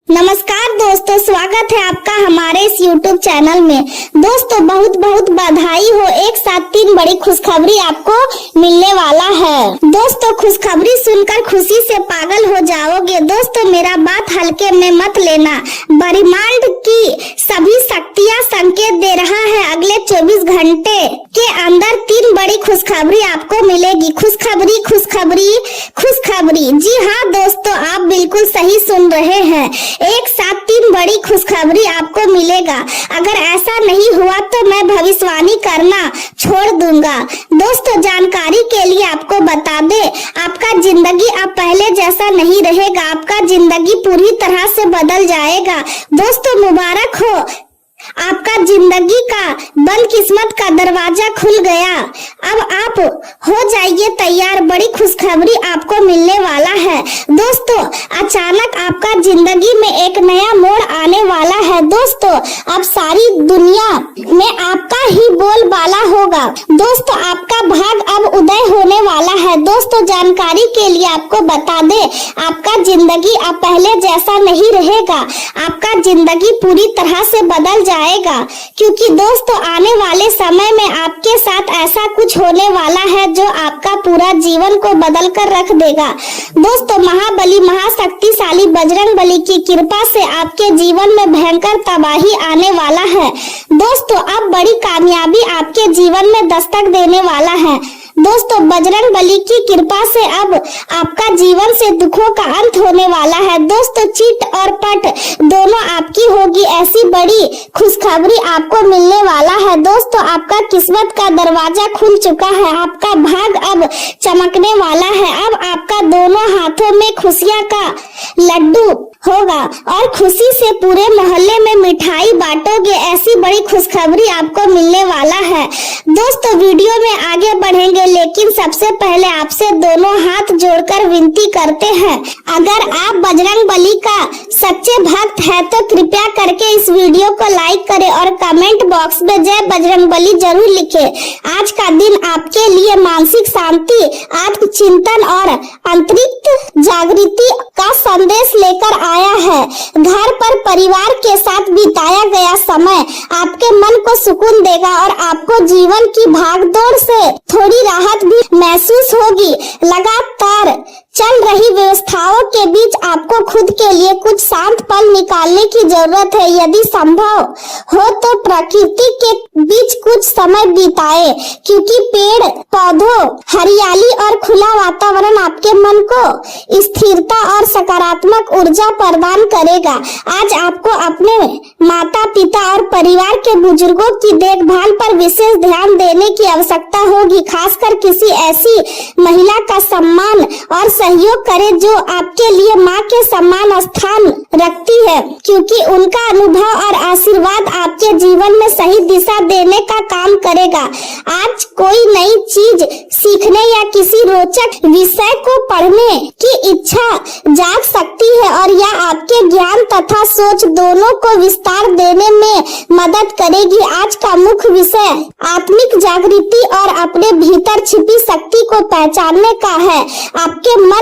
नमस्कार दोस्तों, स्वागत है आपका हमारे इस YouTube चैनल में। दोस्तों बहुत बहुत बधाई हो, एक साथ 3 बड़ी खुशखबरी आपको मिलने वाला है। दोस्तों खुशखबरी सुनकर खुशी से पागल हो जाओगे। दोस्तों मेरा बात हल्के में मत लेना, ब्रह्मांड की सभी शक्तियां संकेत दे रहा है अगले 24 घंटे के अंदर 3 बड़ी खुशखबरी आपको मिलेगी। खुशखबरी खुशखबरी खुशखबरी, जी हाँ दोस्तों, आप बिल्कुल सही सुन रहे हैं। एक साथ 3 बड़ी खुशखबरी आपको मिलेगा। अगर ऐसा नहीं हुआ तो मैं भविष्यवाणी करना छोड़ दूंगा। दोस्तों जानकारी के लिए आपको बता दे, आपका जिंदगी अब पहले जैसा नहीं रहेगा, आपका जिंदगी पूरी तरह से बदल जाएगा। दोस्तों मुबारक हो, आपका जिंदगी का बंद किस्मत का दरवाजा खुल गया। अब आप हो जाइए तैयार, बड़ी खुशखबरी आपको मिलने वाला है। दोस्तों अचानक आपका जिंदगी में एक नया मोड़ आने वाला है। दोस्तों अब सारी दुनिया में आपका ही बोलबाला होगा। दोस्तों आपका भाग अब उदय होने वाला है। दोस्तों जानकारी के लिए आपको बता दे, आपका जिंदगी अब पहले जैसा नहीं रहेगा, आपका जिंदगी पूरी तरह से बदल जाएगा। क्योंकि दोस्तों आने वाले समय में आपके साथ ऐसा कुछ होने वाला है जो आपका पूरा जीवन को बदल कर रख देगा। दोस्तों महाबली महाशक्तिशाली बजरंगबली की कृपा से आपके जीवन में भयंकर तबाही आने वाला है। दोस्तों अब बड़ी कामयाबी आपके जीवन में दस्तक देने वाला है। दोस्तों बजरंगबली की कृपा से अब आपका जीवन से दुखों का अंत होने वाला है। दोस्तों चिट और पट दोनों आपकी होगी, ऐसी बड़ी खुशखबरी आपको मिलने वाला है। दोस्तों आपका किस्मत का दरवाजा खुल चुका है, आपका भाग अब चमकने वाला है। अब आपका दोनों हाथों में खुशियां का लड्डू होगा और खुशी से पूरे मोहल्ले में मिठाई बांटोगे, ऐसी बड़ी खुशखबरी आपको मिलने वाला है। दोस्तों वीडियो में आगे बढ़ेंगे, लेकिन सबसे पहले आपसे दोनों हाथ जोड़कर विनती करते हैं, अगर आप बजरंगबली का सच्चे भक्त है तो कृपया करके इस वीडियो को लाइक करें और कमेंट बॉक्स में जय बजरंगबली जरूर लिखें। आज का दिन आपके लिए मानसिक शांति, आत्मचिंतन और आंतरिक जागृति का संदेश लेकर आया है। घर पर परिवार के साथ बिताया गया समय आपके मन को सुकून देगा और आपको जीवन की भागदौड़ से थोड़ी राहत भी महसूस होगी। लगातार चल रही व्यवस्थाओं के बीच आपको खुद के लिए कुछ शांत पल निकालने की जरूरत है। यदि संभव हो तो प्रकृति के बीच कुछ समय बिताएं, क्योंकि पेड़ पौधों, हरियाली और खुला वातावरण आपके मन को स्थिरता और सकारात्मक ऊर्जा प्रदान करेगा। आज आपको अपने माता पिता और परिवार के बुजुर्गों की देखभाल पर विशेष ध्यान देने की आवश्यकता होगी। खासकर किसी ऐसी महिला का सम्मान और सहयोग करें जो आपके लिए माँ के समान स्थान रखती है, क्योंकि उनका अनुभव और आशीर्वाद आपके जीवन में सही दिशा देने का काम करेगा। आज कोई नई चीज सीखने या किसी रोचक विषय को पढ़ने की इच्छा जाग सकती है और यह आपके ज्ञान तथा सोच दोनों को विस्तार देने में मदद करेगी। आज का मुख्य विषय आत्मिक जागृति और अपने भीतर छिपी शक्ति को पहचानने का है। आपके मन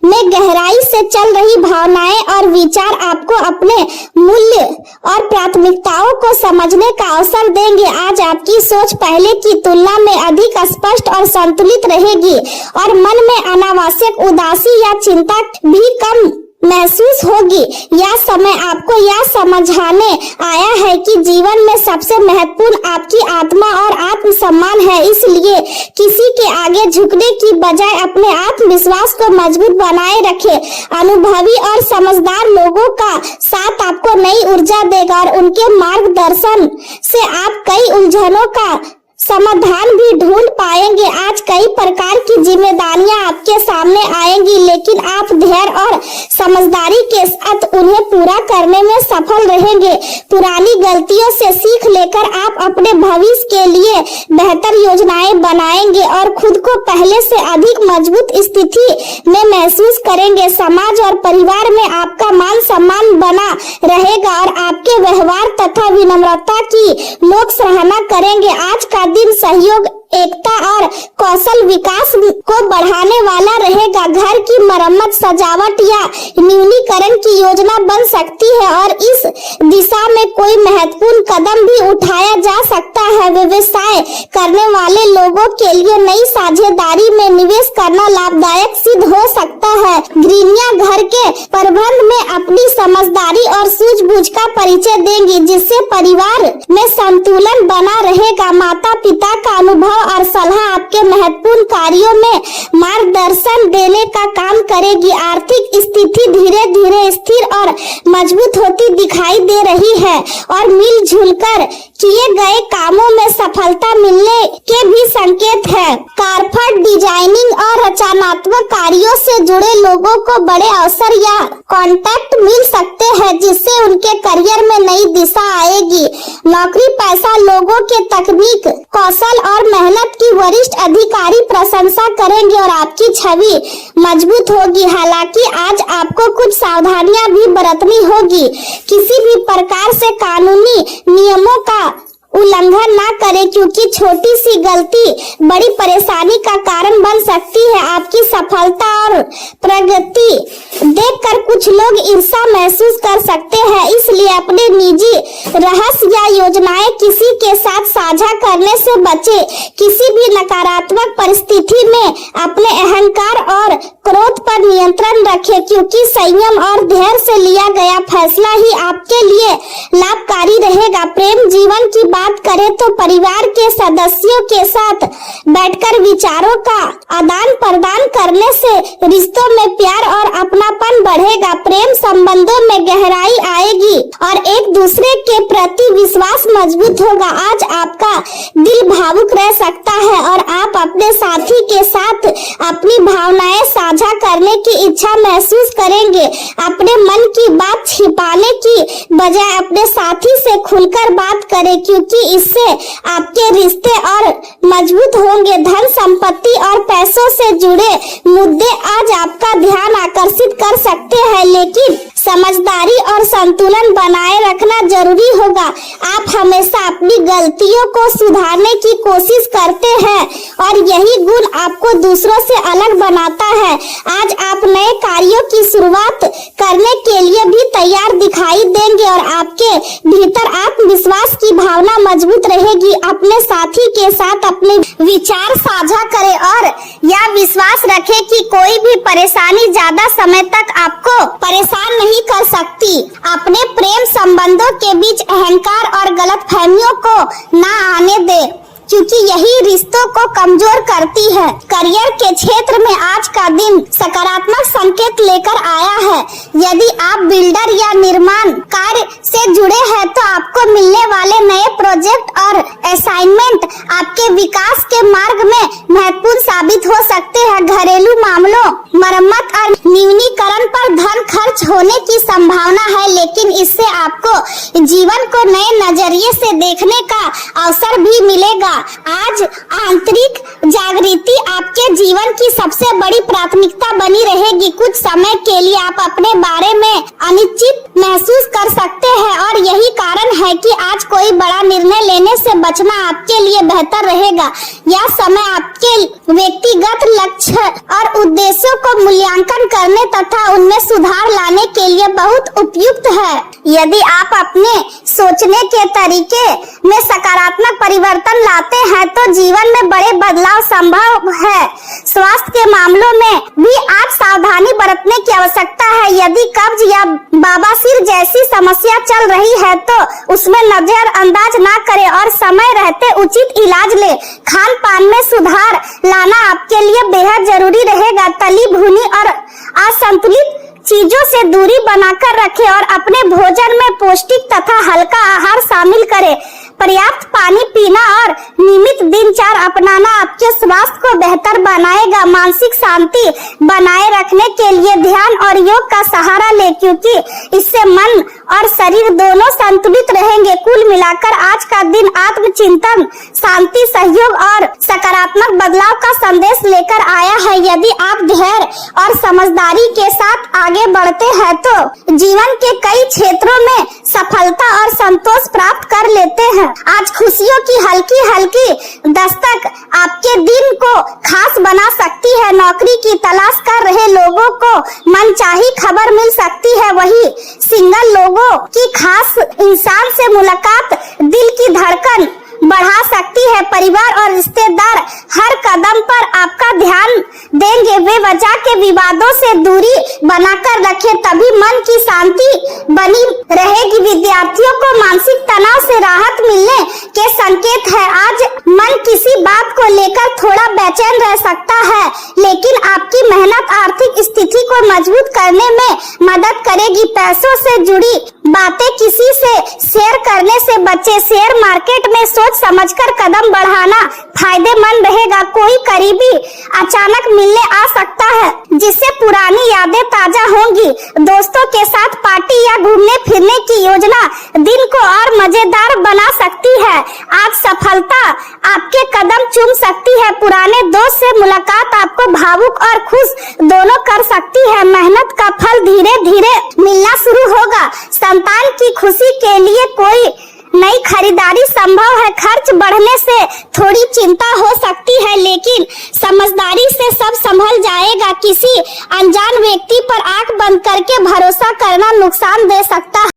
में गहराई से चल रही भावनाएं और विचार आपको अपने मूल्य और प्राथमिकताओं को समझने का अवसर देंगे। आज आपकी सोच पहले की तुलना में अधिक स्पष्ट और संतुलित रहेगी और मन में अनावश्यक उदासी या चिंता भी कम महसूस होगी। यह समय आपको यह समझाने आया है कि जीवन में सबसे महत्वपूर्ण आपकी आत्मा और आत्मसम्मान है। इसलिए किसी के आगे झुकने की बजाय अपने आत्मविश्वास को मजबूत बनाए रखें। अनुभवी और समझदार लोगों का साथ आपको नई ऊर्जा देगा और उनके मार्गदर्शन से आप कई उलझनों का समाधान भी ढूंढ पाएंगे। आज कई प्रकार की जिम्मेदारियां आपके सामने आएंगी, लेकिन आप धैर्य और समझदारी के साथ उन्हें पूरा करने में सफल रहेंगे। पुरानी गलतियों से सीख लेकर आप अपने भविष्य के लिए बेहतर योजनाएं बनाएंगे और खुद को पहले से अधिक मजबूत स्थिति में महसूस करेंगे। समाज और परिवार में आपका मान सम्मान बना रहेगा और आपके व्यवहार तथा विनम्रता की लोग सराहना करेंगे। आज का दिन सहयोग, एकता और कौशल विकास को बढ़ाने वाला रहेगा। घर की मरम्मत, सजावट या न्यूनीकरण की योजना बन सकती है और इस दिशा में कोई महत्वपूर्ण कदम भी उठाया जा सकता है। व्यवसाय करने वाले लोगों के लिए नई साझेदारी में निवेश करना लाभदायक सिद्ध हो सकता है। गृहिणियां घर के प्रबंधन में अपनी समझदारी और सूझबूझ का परिचय देंगी, जिससे परिवार में संतुलन बना रहेगा। माता पिता का अनुभव और सलाह आपके महत्वपूर्ण कार्यों में मार्गदर्शन देने का काम करेगी। आर्थिक स्थिति धीरे धीरे स्थिर और मजबूत होती दिखाई दे रही है और मिलजुल कर किए गए कामों में सफलता मिलने के भी संकेत है। कारपेट डिजाइनिंग और रचनात्मक कार्यों से जुड़े लोगों को बड़े अवसर या कॉन्टैक्ट मिल सकते हैं, जिससे उनके करियर में नई दिशा आएगी। नौकरी पेशा लोगों के तकनीक, कौशल और मेहनत की वरिष्ठ अधिकारी प्रशंसा करेंगे और आपकी छवि मजबूत होगी। हालांकि आज आपको कुछ सावधानियां भी बरतनी होगी। किसी भी प्रकार से कानूनी नियमों का उल्लंघन ना करें, क्योंकि छोटी सी गलती बड़ी परेशानी का कारण बन सकती है। आपकी सफलता और प्रगति देखकर कुछ लोग ईर्ष्या महसूस कर सकते हैं, इसलिए अपने निजी रहस्य या योजनाएं किसी के साथ साझा करने से बचें। किसी भी नकारात्मक परिस्थिति में अपने अहंकार और क्रोध पर नियंत्रण रखें, क्योंकि संयम और धैर्य से लिया गया फैसला ही आपके लिए लाभकारी रहेगा। प्रेम जीवन की बात करें तो परिवार के सदस्यों के साथ बैठकर विचारों का आदान प्रदान करने से रिश्तों में प्यार और अपनापन बढ़ेगा। प्रेम संबंधों में गहराई आएगी और एक दूसरे के प्रति विश्वास मजबूत होगा। आज आपका दिल भावुक रह सकता है और आप अपने साथी के साथ अपनी भावनाएं साझा करने की इच्छा महसूस करेंगे। अपने मन की बात छिपाने की बजाय अपने साथी से खुलकर बात करें, क्योंकि इससे आपके रिश्ते और मजबूत होंगे। धन संपत्ति और पैसों से जुड़े मुद्दे आज आपका ध्यान आकर्षित कर सकते हैं, लेकिन समझदारी और संतुलन बनाए रखना जरूरी होगा। आप हमेशा अपनी गलतियों को सुधारने की कोशिश करते हैं और यही गुण आपको दूसरों से अलग बनाता है। आज आप नए कार्यों की शुरुआत करने के लिए भी तैयार दिखाई देंगे और आपके भीतर आत्मविश्वास की भावना मजबूत रहेगी। अपने साथी के साथ अपने विचार साझा करें और यह विश्वास रखें कि कोई भी परेशानी ज्यादा समय तक आपको परेशान नहीं कर सकती। अपने प्रेम संबंधों के बीच अहंकार और गलतफहमियों को ना आने दे, क्योंकि यही रिश्तों को कमजोर करती है। करियर के क्षेत्र में आज का दिन सकारात्मक संकेत लेकर आया है। यदि आप बिल्डर या निर्माण कार्य से जुड़े हैं तो आपको मिलने वाले नए प्रोजेक्ट और असाइनमेंट आपके विकास के मार्ग में महत्वपूर्ण साबित हो सकते हैं। घरेलू मामलों, मरम्मत और न्यूनीकरण पर धन खर्च होने की संभावना है, लेकिन इससे आपको जीवन को नए नजरिए से देखने का अवसर भी मिलेगा। आज आंतरिक जागृति आपके जीवन की सबसे बड़ी प्राथमिकता बनी रहेगी। कुछ समय के लिए आप अपने बारे में अनिश्चित महसूस कर सकते हैं और यही कारण है कि आज कोई बड़ा निर्णय लेने से बचना आपके लिए बेहतर रहेगा। यह समय आपके व्यक्तिगत लक्ष्य और उद्देश्यों को मूल्यांकन करने तथा उनमें सुधार लाने के लिए बहुत उपयुक्त है। यदि आप अपने सोचने के तरीके में सकारात्मक परिवर्तन लाते हैं तो जीवन में बड़े बदलाव संभव है। स्वास्थ्य के मामलों में भी आज सावधानी बरतने की आवश्यकता है। यदि कब्ज या बवासीर जैसी समस्या चल रही है तो उसमें नजरअंदाज ना करें और समय रहते उचित इलाज ले। खान पान में सुधार लाना आपके लिए बेहद जरूरी रहेगा। तली भुनी और असंतुलित चीजों से दूरी बनाकर रखें और अपने भोजन में पौष्टिक तथा हल्का आहार शामिल करें। पर्याप्त पानी पीना और नियमित दिनचर्या अपनाना आपके स्वास्थ्य को बेहतर बनाएगा। मानसिक शांति बनाए रखने के लिए ध्यान और योग का सहारा ले, क्योंकि इससे मन और शरीर दोनों संतुलित रहेंगे। कुल मिलाकर आज का दिन आत्मचिंतन, शांति, सहयोग और सकारात्मक बदलाव का संदेश लेकर आया है। यदि आप धैर्य और समझदारी के साथ आगे बढ़ते हैं तो जीवन के कई क्षेत्रों में सफलता और संतोष प्राप्त कर लेते हैं। आज खुशियों की हल्की हल्की दस्तक आपके दिन को खास बना सकती है। नौकरी की तलाश कर रहे लोगों को मनचाही खबर मिल सकती है। वही सिंगल लोगों की खास इंसान से मुलाकात दिल की धड़कन बढ़ा सकती है। परिवार और रिश्तेदार हर कदम पर आपका ध्यान देंगे। बेवजह के विवादों से दूरी बनाकर रखें, तभी मन की शांति बनी रहेगी। विद्यार्थियों को मानसिक तनाव से राहत मिलने के संकेत है। आज मन किसी बात को लेकर थोड़ा बेचैन रह सकता है, लेकिन आपकी मेहनत आर्थिक स्थिति को मजबूत करने में मदद करेगी। पैसों से जुड़ी बातें किसी से शेयर करने से बचे। शेयर मार्केट में सोच समझकर कदम बढ़ाना फायदेमंद रहेगा। कोई करीबी अचानक मिलने आ सकता है, जिससे पुरानी यादें ताजा होंगी। दोस्तों के साथ पार्टी या घूमने फिरने की योजना दिन को और मजेदार बना सकती है। आज सफलता आपके कदम चूम सकती है। पुराने दोस्त से मुलाकात आपको भावुक और खुश दोनों कर सकती है। मेहनत का फल धीरे धीरे मिलना शुरू होगा। संतान की खुशी के लिए कोई नई खरीदारी संभव है। खर्च बढ़ने से थोड़ी चिंता हो सकती है, लेकिन समझदारी से सब संभल जाएगा। किसी अनजान व्यक्ति पर आंख बंद करके भरोसा करना नुकसान दे सकता है।